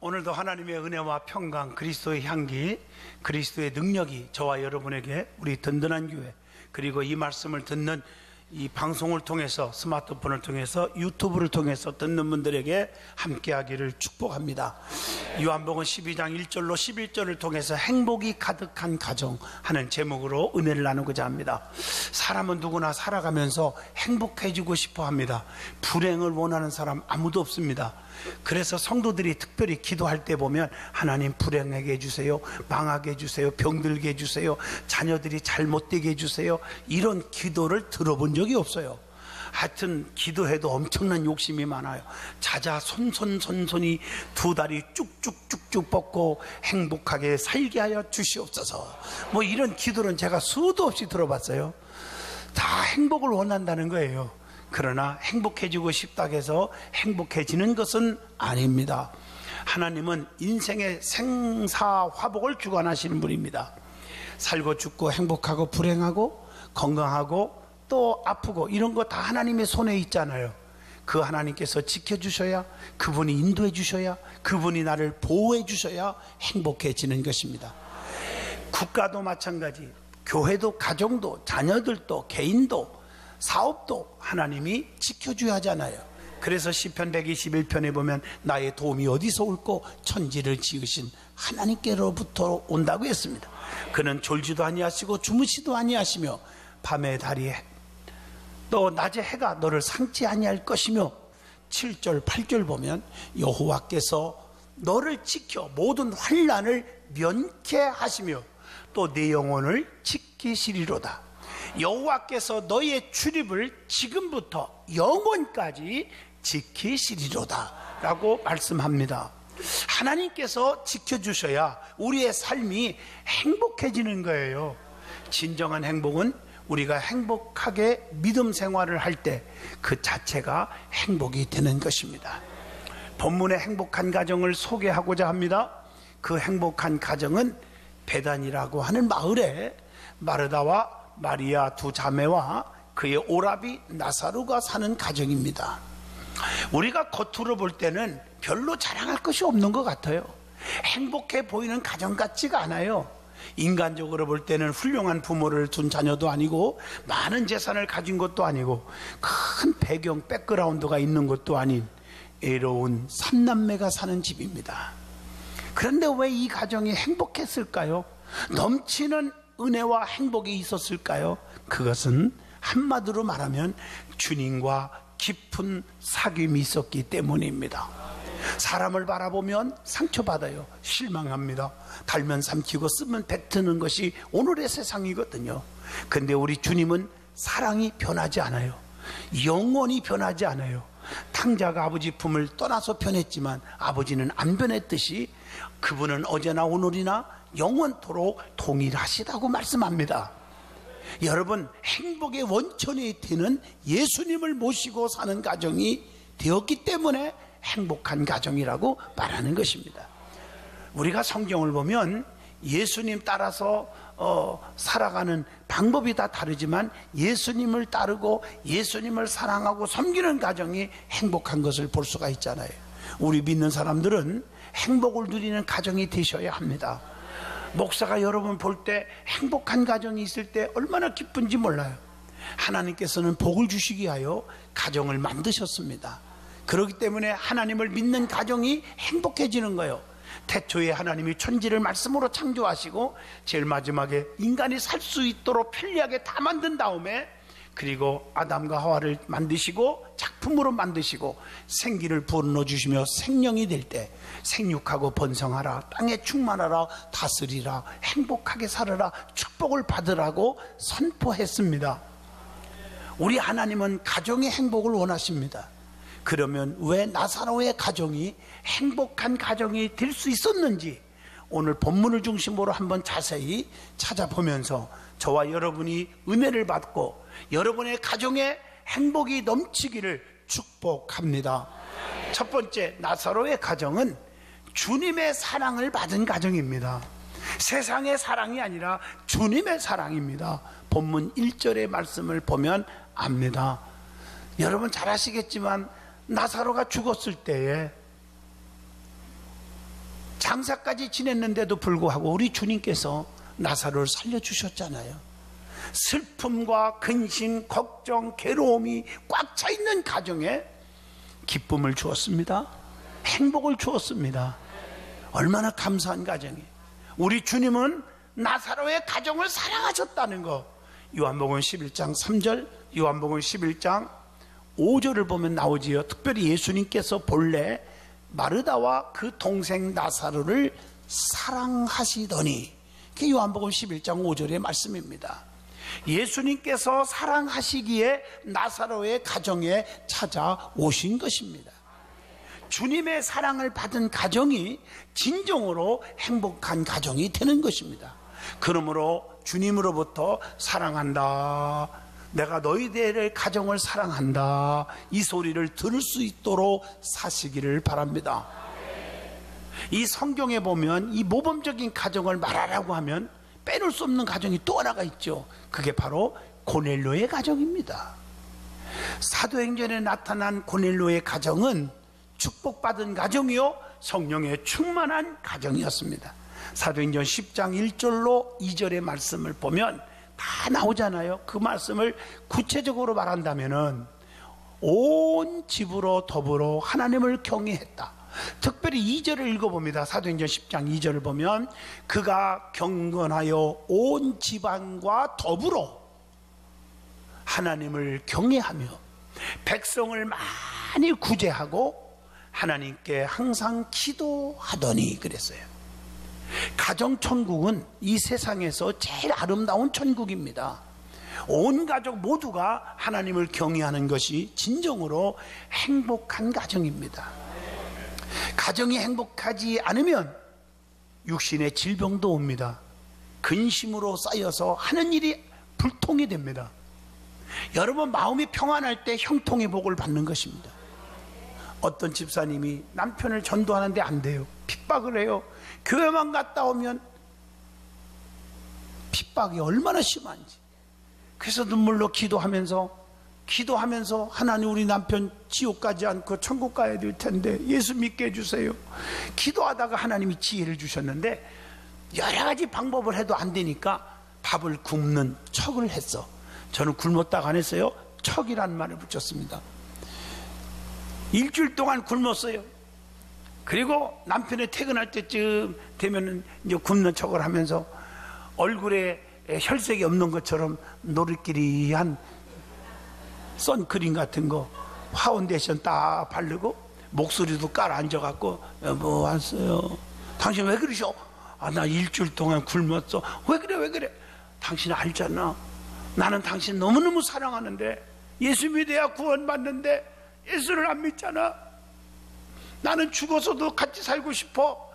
오늘도 하나님의 은혜와 평강, 그리스도의 향기, 그리스도의 능력이 저와 여러분에게, 우리 든든한 교회, 그리고 이 말씀을 듣는 이 방송을 통해서, 스마트폰을 통해서, 유튜브를 통해서 듣는 분들에게 함께하기를 축복합니다. 요한복음 12장 1절로 11절을 통해서 행복이 가득한 가정 하는 제목으로 은혜를 나누고자 합니다. 사람은 누구나 살아가면서 행복해지고 싶어 합니다. 불행을 원하는 사람 아무도 없습니다. 그래서 성도들이 특별히 기도할 때 보면 하나님 불행하게 해주세요, 망하게 해주세요, 병들게 해주세요, 자녀들이 잘못되게 해주세요, 이런 기도를 들어본 적이 없어요. 하여튼 기도해도 엄청난 욕심이 많아요. 자자 손손손손이 두 다리 쭉쭉쭉쭉 뻗고 행복하게 살게 하여 주시옵소서, 뭐 이런 기도는 제가 수도 없이 들어봤어요. 다 행복을 원한다는 거예요. 그러나 행복해지고 싶다고 해서 행복해지는 것은 아닙니다. 하나님은 인생의 생사화복을 주관하시는 분입니다. 살고 죽고 행복하고 불행하고 건강하고 또 아프고 이런 거 다 하나님의 손에 있잖아요. 그 하나님께서 지켜주셔야, 그분이 인도해 주셔야, 그분이 나를 보호해 주셔야 행복해지는 것입니다. 국가도 마찬가지, 교회도, 가정도, 자녀들도, 개인도, 사업도 하나님이 지켜줘야 하잖아요. 그래서 시편 121편에 보면 나의 도움이 어디서 올꼬, 천지를 지으신 하나님께로부터 온다고 했습니다. 그는 졸지도 아니하시고 주무시도 아니하시며 밤의 달이 또 낮의 해가 너를 상치 아니할 것이며, 7절 8절 보면 여호와께서 너를 지켜 모든 환난을 면케하시며 또 내 영혼을 지키시리로다. 여호와께서 너의 출입을 지금부터 영원까지 지키시리로다 라고 말씀합니다. 하나님께서 지켜주셔야 우리의 삶이 행복해지는 거예요. 진정한 행복은 우리가 행복하게 믿음 생활을 할 때 그 자체가 행복이 되는 것입니다. 본문의 행복한 가정을 소개하고자 합니다. 그 행복한 가정은 베단이라고 하는 마을에 마르다와 마리아 두 자매와 그의 오라비 나사로가 사는 가정입니다. 우리가 겉으로 볼 때는 별로 자랑할 것이 없는 것 같아요. 행복해 보이는 가정 같지가 않아요. 인간적으로 볼 때는 훌륭한 부모를 둔 자녀도 아니고 많은 재산을 가진 것도 아니고 큰 배경, 백그라운드가 있는 것도 아닌 애로운 삼남매가 사는 집입니다. 그런데 왜 이 가정이 행복했을까요? 넘치는 은혜와 행복이 있었을까요? 그것은 한마디로 말하면 주님과 깊은 사귐이 있었기 때문입니다. 사람을 바라보면 상처받아요. 실망합니다. 달면 삼키고 쓰면 뱉는 것이 오늘의 세상이거든요. 근데 우리 주님은 사랑이 변하지 않아요. 영원히 변하지 않아요. 탕자가 아버지 품을 떠나서 변했지만 아버지는 안 변했듯이 그분은 어제나 오늘이나 영원토록 동일하시다고 말씀합니다. 여러분, 행복의 원천이 되는 예수님을 모시고 사는 가정이 되었기 때문에 행복한 가정이라고 말하는 것입니다. 우리가 성경을 보면 예수님 따라서 살아가는 방법이 다 다르지만 예수님을 따르고 예수님을 사랑하고 섬기는 가정이 행복한 것을 볼 수가 있잖아요. 우리 믿는 사람들은 행복을 누리는 가정이 되셔야 합니다. 목사가 여러분 볼 때 행복한 가정이 있을 때 얼마나 기쁜지 몰라요. 하나님께서는 복을 주시기 위하여 가정을 만드셨습니다. 그렇기 때문에 하나님을 믿는 가정이 행복해지는 거예요. 태초에 하나님이 천지를 말씀으로 창조하시고 제일 마지막에 인간이 살 수 있도록 편리하게 다 만든 다음에, 그리고 아담과 하와를 만드시고 작품으로 만드시고 생기를 불어넣어 주시며 생령이 될 때 생육하고 번성하라, 땅에 충만하라, 다스리라, 행복하게 살아라, 축복을 받으라고 선포했습니다. 우리 하나님은 가정의 행복을 원하십니다. 그러면 왜 나사로의 가정이 행복한 가정이 될 수 있었는지 오늘 본문을 중심으로 한번 자세히 찾아보면서 저와 여러분이 은혜를 받고 여러분의 가정에 행복이 넘치기를 축복합니다. 첫 번째, 나사로의 가정은 주님의 사랑을 받은 가정입니다. 세상의 사랑이 아니라 주님의 사랑입니다. 본문 1절의 말씀을 보면 압니다. 여러분 잘 아시겠지만 나사로가 죽었을 때에 장사까지 지냈는데도 불구하고 우리 주님께서 나사로를 살려주셨잖아요. 슬픔과 근심, 걱정, 괴로움이 꽉 차 있는 가정에 기쁨을 주었습니다. 행복을 주었습니다. 얼마나 감사한 가정이에요. 우리 주님은 나사로의 가정을 사랑하셨다는 거, 요한복음 11장 3절, 요한복음 11장 5절을 보면 나오지요. 특별히 예수님께서 본래 마르다와 그 동생 나사로를 사랑하시더니, 그게 요한복음 11장 5절의 말씀입니다. 예수님께서 사랑하시기에 나사로의 가정에 찾아오신 것입니다. 주님의 사랑을 받은 가정이 진정으로 행복한 가정이 되는 것입니다. 그러므로 주님으로부터 사랑한다, 내가 너희들의 가정을 사랑한다, 이 소리를 들을 수 있도록 사시기를 바랍니다. 이 성경에 보면 이 모범적인 가정을 말하라고 하면 빼놓을 수 없는 가정이 또 하나가 있죠. 그게 바로 고넬료의 가정입니다. 사도행전에 나타난 고넬료의 가정은 축복받은 가정이요, 성령에 충만한 가정이었습니다. 사도행전 10장 1절로 2절의 말씀을 보면 다 나오잖아요. 그 말씀을 구체적으로 말한다면은 온 집으로 더불어 하나님을 경외했다. 특별히 2절을 읽어봅니다. 사도행전 10장 2절을 보면 그가 경건하여 온 집안과 더불어 하나님을 경외하며 백성을 많이 구제하고 하나님께 항상 기도하더니 그랬어요. 가정천국은 이 세상에서 제일 아름다운 천국입니다. 온 가족 모두가 하나님을 경외하는 것이 진정으로 행복한 가정입니다. 가정이 행복하지 않으면 육신의 질병도 옵니다. 근심으로 쌓여서 하는 일이 불통이 됩니다. 여러분, 마음이 평안할 때 형통의 복을 받는 것입니다. 어떤 집사님이 남편을 전도하는데 안 돼요. 핍박을 해요. 교회만 갔다 오면 핍박이 얼마나 심한지. 그래서 눈물로 기도하면서 하나님, 우리 남편 지옥 가지 않고 천국 가야 될 텐데 예수 믿게 해주세요. 기도하다가 하나님이 지혜를 주셨는데 여러 가지 방법을 해도 안 되니까 밥을 굽는 척을 했어. 저는 굶었다가 안 했어요. 척이라는 말을 붙였습니다. 일주일 동안 굶었어요. 그리고 남편이 퇴근할 때쯤 되면은 이제 굶는 척을 하면서 얼굴에 혈색이 없는 것처럼 노릇끼리한 선크림 같은 거, 파운데이션 딱 바르고 목소리도 깔아 앉아갖고 여보 왔어요. 당신 왜 그러셔? 나 일주일 동안 굶었어. 왜 그래? 당신 알잖아. 나는 당신 너무너무 사랑하는데 예수 믿어야 구원받는데 예수를 안 믿잖아. 나는 죽어서도 같이 살고 싶어.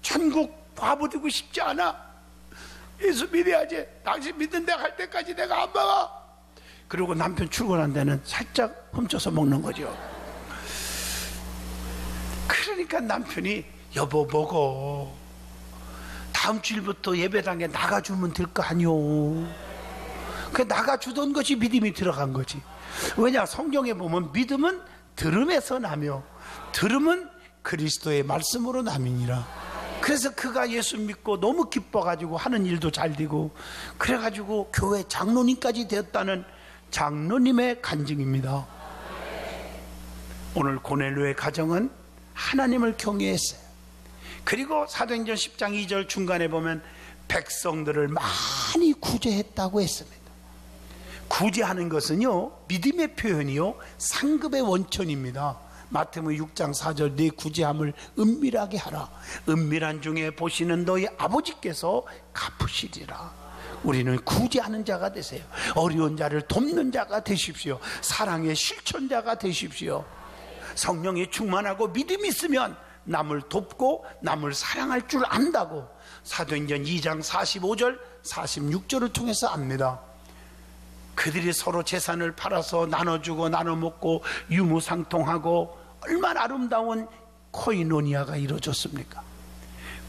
천국 바보 되고 싶지 않아. 예수 믿어야지. 당신 믿는 데 갈 때까지 내가 안 먹어. 그리고 남편 출근한 데는 살짝 훔쳐서 먹는 거죠. 그러니까 남편이 여보 먹어. 다음 주일부터 예배당에 나가주면 될 거 아니오. 그 나가주던 것이 믿음이 들어간 거지. 왜냐, 성경에 보면 믿음은 들음에서 나며 들음은 그리스도의 말씀으로 남이니라. 그래서 그가 예수 믿고 너무 기뻐가지고 하는 일도 잘 되고 그래가지고 교회 장로님까지 되었다는 장로님의 간증입니다. 오늘 고넬료의 가정은 하나님을 경외했어요. 그리고 사도행전 10장 2절 중간에 보면 백성들을 많이 구제했다고 했습니다. 구제하는 것은요, 믿음의 표현이요, 상급의 원천입니다. 마태복음 6장 4절 네 구제함을 은밀하게 하라. 은밀한 중에 보시는 너희 아버지께서 갚으시리라. 우리는 구제하는 자가 되세요. 어려운 자를 돕는 자가 되십시오. 사랑의 실천자가 되십시오. 성령이 충만하고 믿음이 있으면 남을 돕고 남을 사랑할 줄 안다고 사도행전 2장 45절 46절을 통해서 압니다. 그들이 서로 재산을 팔아서 나눠주고 나눠먹고 유무상통하고 얼마나 아름다운 코이노니아가 이루어졌습니까?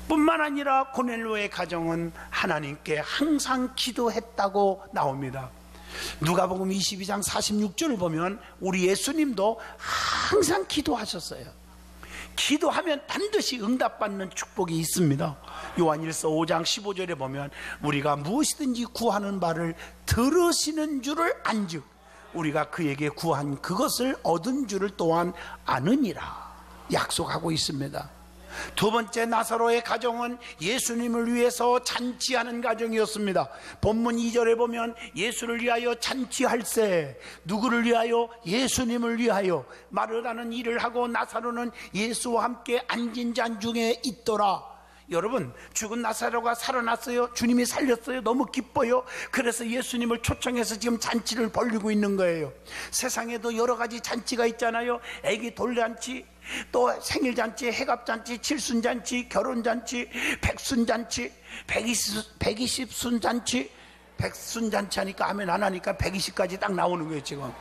뿐만 아니라 고넬료의 가정은 하나님께 항상 기도했다고 나옵니다. 누가복음 22장 46절을 보면 우리 예수님도 항상 기도하셨어요. 기도하면 반드시 응답받는 축복이 있습니다. 요한일서 5장 15절에 보면 우리가 무엇이든지 구하는 바를 들으시는 줄을 안즉 우리가 그에게 구한 그것을 얻은 줄을 또한 아느니라 약속하고 있습니다. 두 번째, 나사로의 가정은 예수님을 위해서 잔치하는 가정이었습니다. 본문 2절에 보면 예수를 위하여 잔치할세, 누구를 위하여? 예수님을 위하여. 마르다는 일을 하고 나사로는 예수와 함께 앉은 잔 중에 있더라. 여러분, 죽은 나사로가 살아났어요. 주님이 살렸어요. 너무 기뻐요. 그래서 예수님을 초청해서 지금 잔치를 벌리고 있는 거예요. 세상에도 여러 가지 잔치가 있잖아요. 애기 돌잔치, 또 생일잔치, 해갑잔치, 칠순잔치, 결혼잔치, 백순잔치, 120순잔치. 백순잔치 하니까 아멘 안 하니까 120까지 딱 나오는 거예요. 지금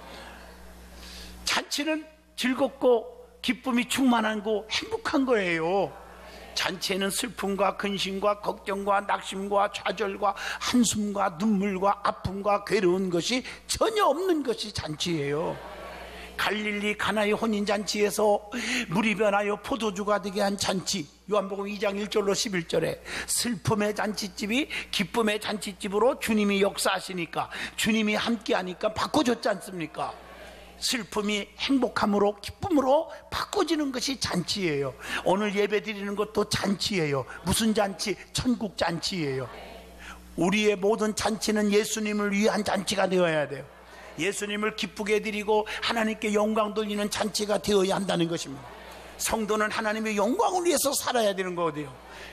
잔치는 즐겁고 기쁨이 충만하고 행복한 거예요. 잔치에는 슬픔과 근심과 걱정과 낙심과 좌절과 한숨과 눈물과 아픔과 괴로운 것이 전혀 없는 것이 잔치예요. 갈릴리 가나의 혼인잔치에서 물이 변하여 포도주가 되게 한 잔치, 요한복음 2장 1절로 11절에 슬픔의 잔치집이 기쁨의 잔치집으로 주님이 역사하시니까, 주님이 함께하니까 바꿔줬지 않습니까? 슬픔이 행복함으로, 기쁨으로 바꿔지는 것이 잔치예요. 오늘 예배 드리는 것도 잔치예요. 무슨 잔치? 천국 잔치예요. 우리의 모든 잔치는 예수님을 위한 잔치가 되어야 돼요. 예수님을 기쁘게 드리고 하나님께 영광 돌리는 잔치가 되어야 한다는 것입니다. 성도는 하나님의 영광을 위해서 살아야 되는 거거든요.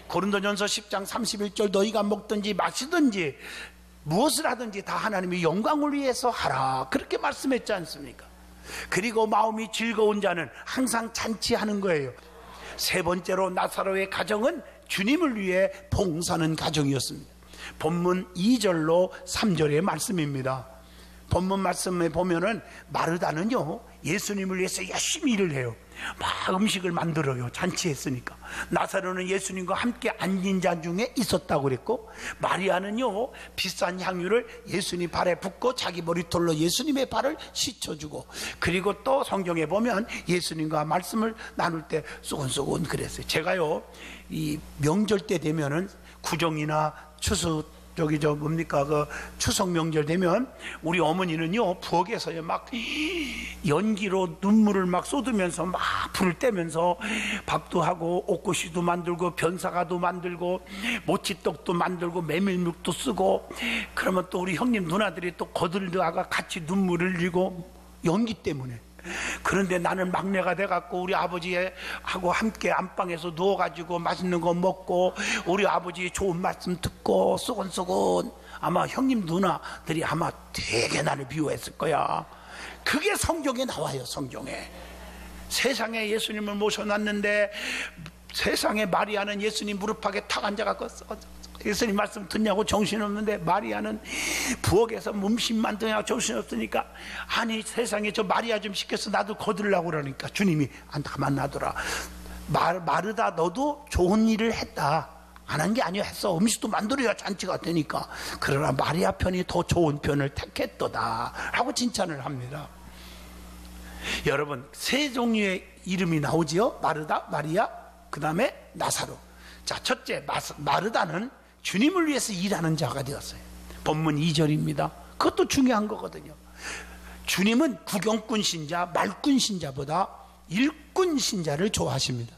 고린도전서 10장 31절 너희가 먹든지 마시든지 무엇을 하든지 다 하나님의 영광을 위해서 하라, 그렇게 말씀했지 않습니까? 그리고 마음이 즐거운 자는 항상 잔치하는 거예요. 세 번째로, 나사로의 가정은 주님을 위해 봉사하는 가정이었습니다. 본문 2절로 3절의 말씀입니다. 본문 말씀에 보면은 마르다는요, 예수님을 위해서 열심히 일을 해요. 막 음식을 만들어요. 잔치했으니까. 나사로는 예수님과 함께 앉은 자 중에 있었다고 그랬고, 마리아는요, 비싼 향유를 예수님 발에 붓고 자기 머리털로 예수님의 발을 씻어주고, 그리고 또 성경에 보면 예수님과 말씀을 나눌 때 쏘곤쏘곤 그랬어요. 제가요, 이 명절 때 되면은 구정이나 추수 그 추석 명절 되면 우리 어머니는요, 부엌에서요 막 연기로 눈물을 막 쏟으면서 막 불을 떼면서 밥도 하고 옥고시도 만들고 변사과도 만들고 모치떡도 만들고 메밀묵도 쓰고, 그러면 또 우리 형님 누나들이 또 거들다가 같이 눈물을 흘리고, 연기 때문에. 그런데 나는 막내가 돼갖고 우리 아버지하고 함께 안방에서 누워가지고 맛있는 거 먹고 우리 아버지의 좋은 말씀 듣고 쏘곤쏘곤, 아마 형님 누나들이 아마 되게 나를 미워했을 거야. 그게 성경에 나와요. 성경에 세상에 예수님을 모셔놨는데, 세상에 마리아는 예수님 무릎팍에 탁 앉아갖고 예수님 말씀 듣냐고 정신없는데, 마리아는 부엌에서 음식만 드냐고 정신없으니까, 아니 세상에 저 마리아 좀 시켜서 나도 거들으려고 그러니까 주님이 가만 놔둬라. 마르다 너도 좋은 일을 했다. 안 한 게 아니야. 했어. 음식도 만들어야 잔치가 되니까. 그러나 마리아 편이 더 좋은 편을 택했도다 하고 칭찬을 합니다. 여러분, 세 종류의 이름이 나오지요. 마르다, 마리아, 그 다음에 나사로. 자, 첫째, 마르다는 주님을 위해서 일하는 자가 되었어요. 본문 2절입니다. 그것도 중요한 거거든요. 주님은 구경꾼 신자, 말꾼 신자보다 일꾼 신자를 좋아하십니다.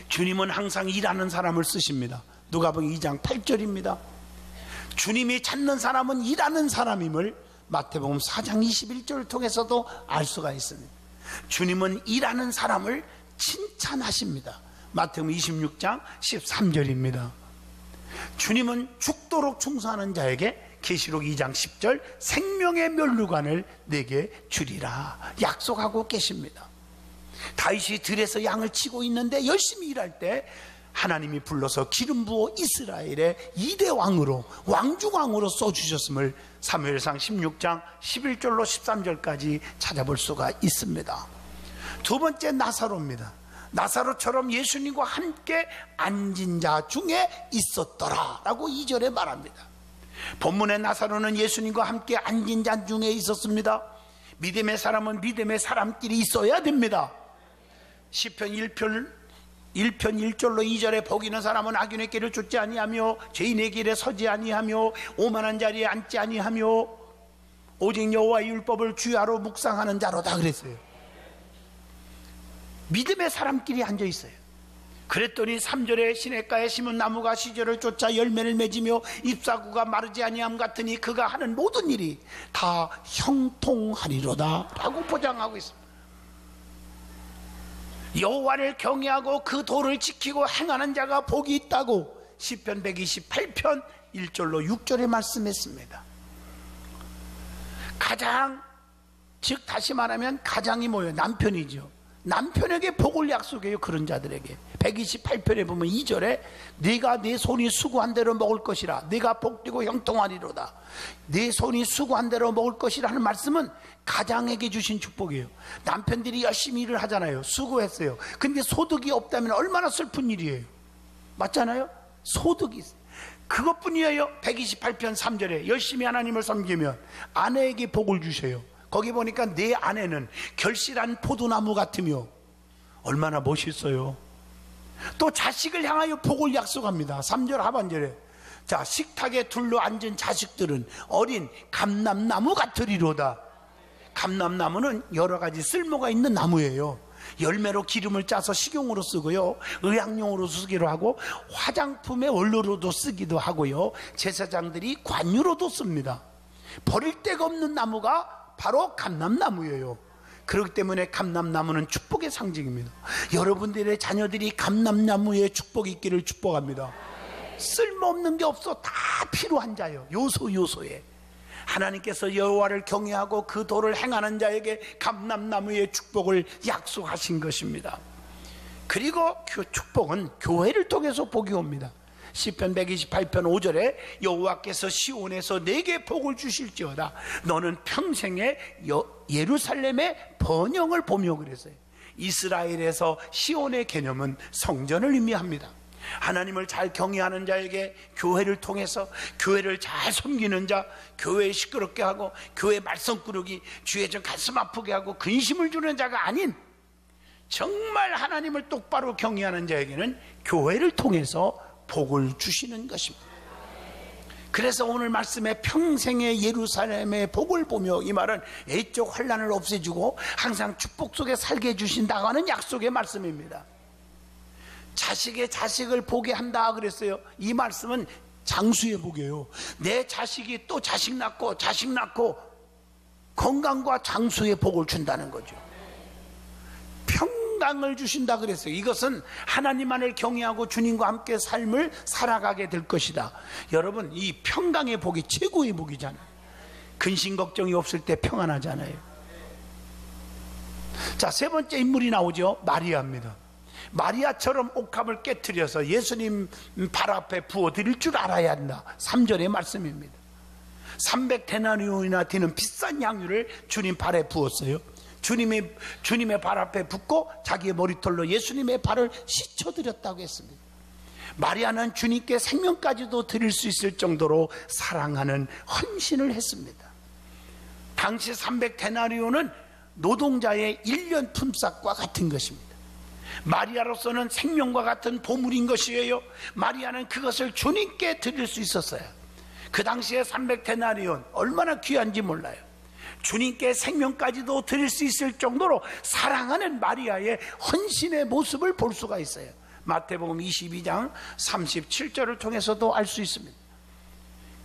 주님은 항상 일하는 사람을 쓰십니다. 누가복음 2장 8절입니다. 주님이 찾는 사람은 일하는 사람임을 마태복음 4장 21절을 통해서도 알 수가 있습니다. 주님은 일하는 사람을 칭찬하십니다. 마태복음 26장 13절입니다. 주님은 죽도록 충성하는 자에게 계시록 2장 10절 생명의 면류관을 내게 주리라 약속하고 계십니다. 다윗이 들에서 양을 치고 있는데 열심히 일할 때 하나님이 불러서 기름 부어 이스라엘의 2대 왕으로, 왕중왕으로 써주셨음을 사무엘상 16장 11절로 13절까지 찾아볼 수가 있습니다. 두 번째, 나사로입니다. 나사로처럼 예수님과 함께 앉은 자 중에 있었더라 라고 2절에 말합니다. 본문의 나사로는 예수님과 함께 앉은 자 중에 있었습니다. 믿음의 사람은 믿음의 사람끼리 있어야 됩니다. 시편 1편 1절로 2절에 복 있는 사람은 악인의 길을 쫓지 아니하며 죄인의 길에 서지 아니하며 오만한 자리에 앉지 아니하며 오직 여호와의 율법을 주야로 묵상하는 자로다 그랬어요. 믿음의 사람끼리 앉아 있어요. 그랬더니 3절에 시냇가에 심은 나무가 시절을 쫓아 열매를 맺으며 잎사구가 마르지 아니함 같으니 그가 하는 모든 일이 다 형통하리로다 라고 보장하고 있습니다. 여호와를 경외하고 그 도를 지키고 행하는 자가 복이 있다고 시편 128편 1절로 6절에 말씀했습니다. 가장, 즉 다시 말하면 가장이 뭐예요? 남편이죠. 남편에게 복을 약속해요. 그런 자들에게 128편에 보면 2절에 네가 네 손이 수고한 대로 먹을 것이라 네가 복되고 형통하리로다. 네 손이 수고한 대로 먹을 것이라는 말씀은 가장에게 주신 축복이에요. 남편들이 열심히 일을 하잖아요. 수고했어요. 근데 소득이 없다면 얼마나 슬픈 일이에요. 맞잖아요. 소득이 있어요. 그것뿐이에요. 128편 3절에 열심히 하나님을 섬기면 아내에게 복을 주셔요. 거기 보니까 내 아내는 결실한 포도나무 같으며 얼마나 멋있어요. 또 자식을 향하여 복을 약속합니다. 3절 하반절에 자 식탁에 둘러 앉은 자식들은 어린 감람나무 같으리로다. 감람나무는 여러 가지 쓸모가 있는 나무예요. 열매로 기름을 짜서 식용으로 쓰고요, 의약용으로 쓰기도 하고 화장품의 원료로도 쓰기도 하고요, 제사장들이 관유로도 씁니다. 버릴 데가 없는 나무가 바로 감람나무예요. 그렇기 때문에 감람나무는 축복의 상징입니다. 여러분들의 자녀들이 감람나무의 축복이 있기를 축복합니다. 쓸모없는 게 없어. 다 필요한 자예요. 요소에 하나님께서 여호와를 경외하고 그 도를 행하는 자에게 감람나무의 축복을 약속하신 것입니다. 그리고 그 축복은 교회를 통해서 복이 옵니다. 시편 128편 5절에 여호와께서 시온에서 내게 복을 주실지어다. 너는 평생에 예루살렘의 번영을 보며 그랬어요. 이스라엘에서 시온의 개념은 성전을 의미합니다. 하나님을 잘 경외하는 자에게 교회를 통해서 교회를 잘 섬기는 자, 교회에 시끄럽게 하고 교회 말썽꾸러기, 주에 좀 가슴 아프게 하고 근심을 주는 자가 아닌 정말 하나님을 똑바로 경외하는 자에게는 교회를 통해서 복을 주시는 것입니다. 그래서 오늘 말씀에 평생의 예루살렘의 복을 보며, 이 말은 애적 환난을 없애주고 항상 축복 속에 살게 해주신다고 하는 약속의 말씀입니다. 자식의 자식을 보게 한다 그랬어요. 이 말씀은 장수의 복이에요. 내 자식이 또 자식 낳고 건강과 장수의 복을 준다는 거죠. 평강을 주신다 그랬어요. 이것은 하나님만을 경외하고 주님과 함께 삶을 살아가게 될 것이다. 여러분, 이 평강의 복이 최고의 복이잖아요. 근심 걱정이 없을 때 평안하잖아요. 자, 세 번째 인물이 나오죠. 마리아입니다. 마리아처럼 옥합을 깨트려서 예수님 발 앞에 부어드릴 줄 알아야 한다. 3절의 말씀입니다. 300데나리온이나 되는 비싼 향유를 주님 발에 부었어요. 주님의 발 앞에 붓고 자기의 머리털로 예수님의 발을 씻어드렸다고 했습니다. 마리아는 주님께 생명까지도 드릴 수 있을 정도로 사랑하는 헌신을 했습니다. 당시 300데나리온은 노동자의 1년 품삯과 같은 것입니다. 마리아로서는 생명과 같은 보물인 것이에요. 마리아는 그것을 주님께 드릴 수 있었어요. 그 당시에 300데나리온 얼마나 귀한지 몰라요. 주님께 생명까지도 드릴 수 있을 정도로 사랑하는 마리아의 헌신의 모습을 볼 수가 있어요. 마태복음 22장 37절을 통해서도 알 수 있습니다.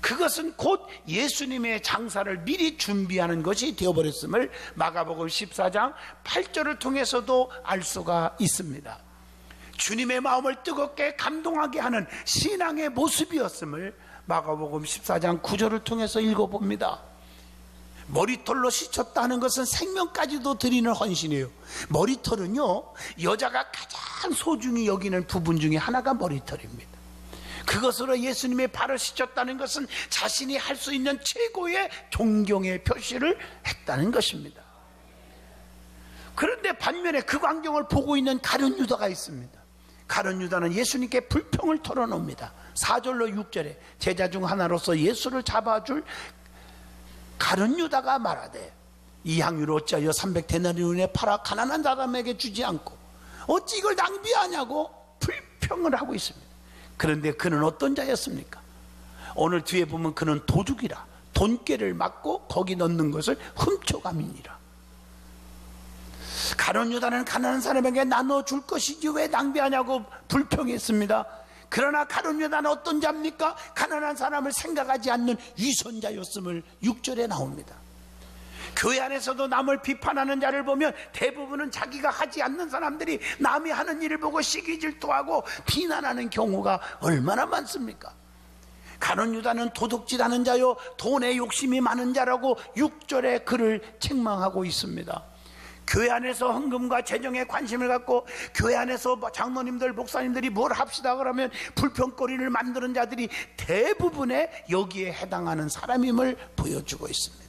그것은 곧 예수님의 장사를 미리 준비하는 것이 되어버렸음을 마가복음 14장 8절을 통해서도 알 수가 있습니다. 주님의 마음을 뜨겁게 감동하게 하는 신앙의 모습이었음을 마가복음 14장 9절을 통해서 읽어봅니다. 머리털로 씻었다는 것은 생명까지도 드리는 헌신이에요. 머리털은요, 여자가 가장 소중히 여기는 부분 중에 하나가 머리털입니다. 그것으로 예수님의 발을 씻었다는 것은 자신이 할 수 있는 최고의 존경의 표시를 했다는 것입니다. 그런데 반면에 그 광경을 보고 있는 가룟 유다가 있습니다. 가룟 유다는 예수님께 불평을 털어놓습니다. 4절로 6절에 제자 중 하나로서 예수를 잡아줄 가룟 유다가 말하되 이 향유를 어찌하여 300데나리온에 팔아 가난한 사람에게 주지 않고 어찌 이걸 낭비하냐고 불평을 하고 있습니다. 그런데 그는 어떤 자였습니까? 오늘 뒤에 보면 그는 도둑이라 돈꾀를 맞고 거기 넣는 것을 훔쳐감이니라. 가룟 유다는 가난한 사람에게 나눠줄 것이지 왜 낭비하냐고 불평했습니다. 그러나 가룟 유다는 어떤 자입니까? 가난한 사람을 생각하지 않는 위선자였음을 6절에 나옵니다. 교회 안에서도 남을 비판하는 자를 보면 대부분은 자기가 하지 않는 사람들이 남이 하는 일을 보고 시기 질투하고 비난하는 경우가 얼마나 많습니까? 가룟 유다는 도둑질하는 자요 돈에 욕심이 많은 자라고 6절에 그를 책망하고 있습니다. 교회 안에서 헌금과 재정에 관심을 갖고 교회 안에서 장로님들 목사님들이 뭘 합시다 그러면 불평거리를 만드는 자들이 대부분의 여기에 해당하는 사람임을 보여주고 있습니다.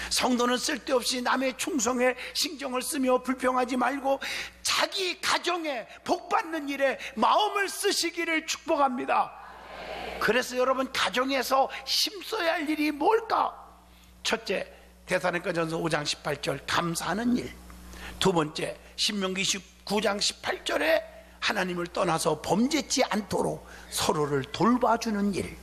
성도는 쓸데없이 남의 충성에 신경을 쓰며 불평하지 말고 자기 가정에 복받는 일에 마음을 쓰시기를 축복합니다. 그래서 여러분 가정에서 힘써야 할 일이 뭘까? 첫째, 데살로니가전서 5장 18절 감사하는 일. 두 번째, 신명기 19장 18절에 하나님을 떠나서 범죄치 않도록 서로를 돌봐주는 일.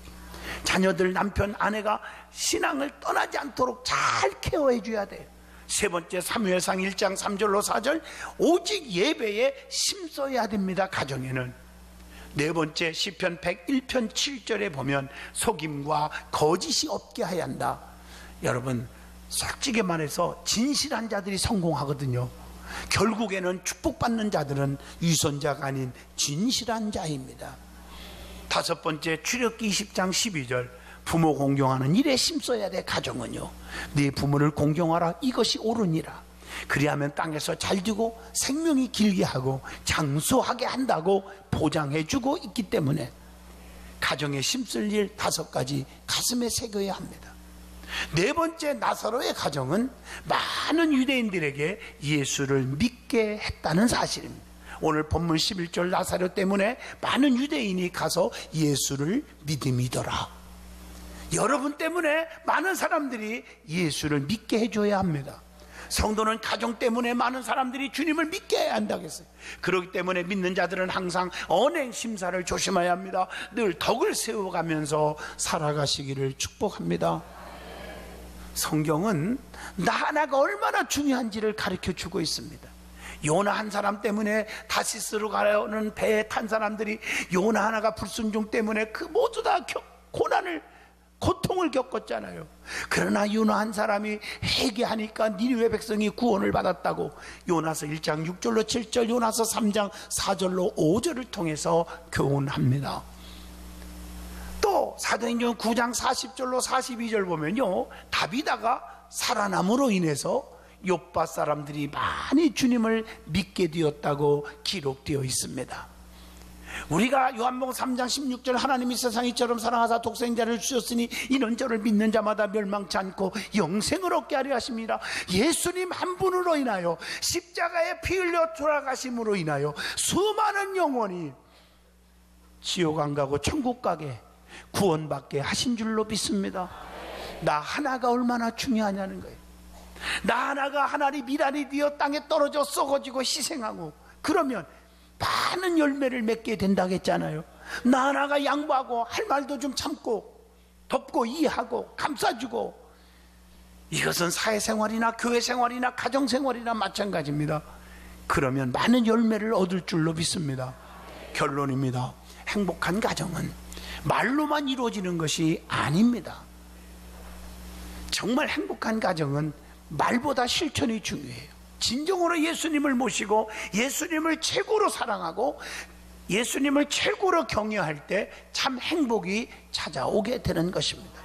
자녀들, 남편, 아내가 신앙을 떠나지 않도록 잘 케어해 줘야 돼요. 세 번째, 사무엘상 1장 3절로 4절 오직 예배에 힘써야 됩니다. 가정에는. 네 번째, 시편 101편 7절에 보면 속임과 거짓이 없게 하야 한다. 여러분 솔직히 말해서 진실한 자들이 성공하거든요. 결국에는 축복받는 자들은 위선자가 아닌 진실한 자입니다. 다섯 번째, 출애굽기 20장 12절 부모 공경하는 일에 힘써야 돼. 가정은요, 네 부모를 공경하라 이것이 옳으니라. 그리하면 땅에서 잘되고 생명이 길게 하고 장수하게 한다고 보장해주고 있기 때문에 가정에 힘쓸 일 5가지 가슴에 새겨야 합니다. 네 번째, 나사로의 가정은 많은 유대인들에게 예수를 믿게 했다는 사실입니다. 오늘 본문 11절 나사로 때문에 많은 유대인이 가서 예수를 믿음이더라. 여러분 때문에 많은 사람들이 예수를 믿게 해줘야 합니다. 성도는 가정 때문에 많은 사람들이 주님을 믿게 해야 한다고 했어요. 그렇기 때문에 믿는 자들은 항상 언행 심사를 조심해야 합니다. 늘 덕을 세워가면서 살아가시기를 축복합니다. 성경은 나 하나가 얼마나 중요한지를 가르쳐주고 있습니다. 요나 한 사람 때문에 다시스로 가려는 배에 탄 사람들이 요나 하나가 불순종 때문에 그 모두 다 고통을 겪었잖아요. 그러나 요나 한 사람이 회개하니까 니느웨 백성이 구원을 받았다고 요나서 1장 6절로 7절, 요나서 3장 4절로 5절을 통해서 교훈합니다. 또 사도행전 9장 40절로 42절 보면요, 다비다가 살아남으로 인해서 욥바 사람들이 많이 주님을 믿게 되었다고 기록되어 있습니다. 우리가 요한복음 3장 16절 하나님이 세상을 이처럼 사랑하사 독생자를 주셨으니 이는 저를 믿는 자마다 멸망치 않고 영생을 얻게 하려 하십니다. 예수님 한 분으로 인하여 십자가에 피 흘려 돌아가심으로 인하여 수많은 영혼이 지옥 안 가고 천국 가게 구원받게 하신 줄로 믿습니다. 나 하나가 얼마나 중요하냐는 거예요. 나 하나가 하나님 미랄이 되어 땅에 떨어져 썩어지고 희생하고 그러면 많은 열매를 맺게 된다고 했잖아요. 나 하나가 양보하고 할 말도 좀 참고 덮고 이해하고 감싸주고, 이것은 사회생활이나 교회생활이나 가정생활이나 마찬가지입니다. 그러면 많은 열매를 얻을 줄로 믿습니다. 결론입니다. 행복한 가정은 말로만 이루어지는 것이 아닙니다. 정말 행복한 가정은 말보다 실천이 중요해요. 진정으로 예수님을 모시고 예수님을 최고로 사랑하고 예수님을 최고로 경외할 때 참 행복이 찾아오게 되는 것입니다.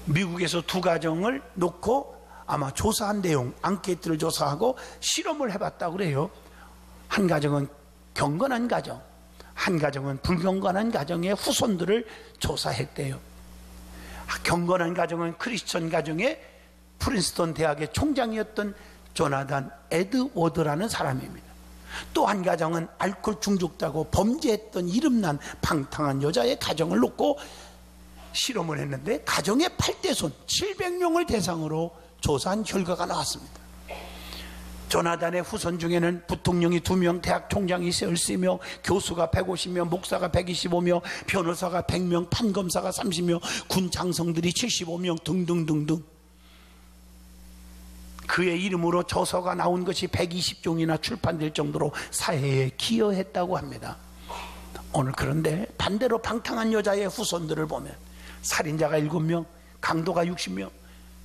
미국에서 2가정을 놓고 아마 조사한 내용, 앙케이트를 조사하고 실험을 해봤다고 그래요. 한 가정은 경건한 가정, 한 가정은 불경건한 가정의 후손들을 조사했대요. 경건한 가정은 크리스천 가정의 프린스턴 대학의 총장이었던 조나단 에드워드라는 사람입니다. 또 한 가정은 알코올 중독자고 범죄했던 이름난 방탕한 여자의 가정을 놓고 실험을 했는데 가정의 8대손 700명을 대상으로 조사한 결과가 나왔습니다. 조나단의 후손 중에는 부통령이 2명, 대학 총장이 13명, 교수가 150명, 목사가 125명, 변호사가 100명, 판검사가 30명, 군 장성들이 75명 등등등등. 그의 이름으로 저서가 나온 것이 120종이나 출판될 정도로 사회에 기여했다고 합니다. 오늘 그런데 반대로 방탕한 여자의 후손들을 보면 살인자가 7명, 강도가 60명,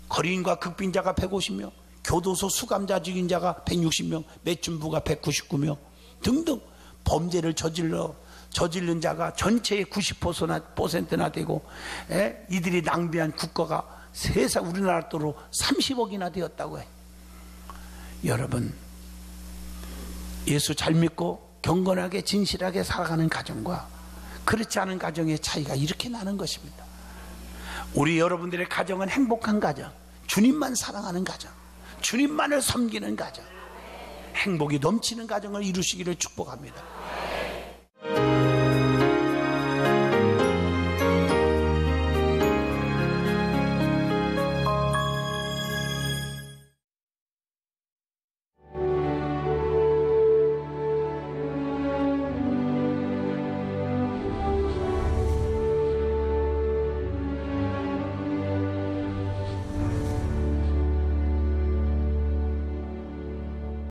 거리인과 극빈자가 150명, 교도소 수감자 죽인 자가 160명, 매춘부가 199명 등등 범죄를 저지른 자가 전체의 90%나 되고, 이들이 낭비한 국가가 세상 우리나라 돈으로 30억이나 되었다고 해요. 여러분, 예수 잘 믿고 경건하게 진실하게 살아가는 가정과 그렇지 않은 가정의 차이가 이렇게 나는 것입니다. 우리 여러분들의 가정은 행복한 가정, 주님만 사랑하는 가정, 주님만을 섬기는 가정, 행복이 넘치는 가정을 이루시기를 축복합니다.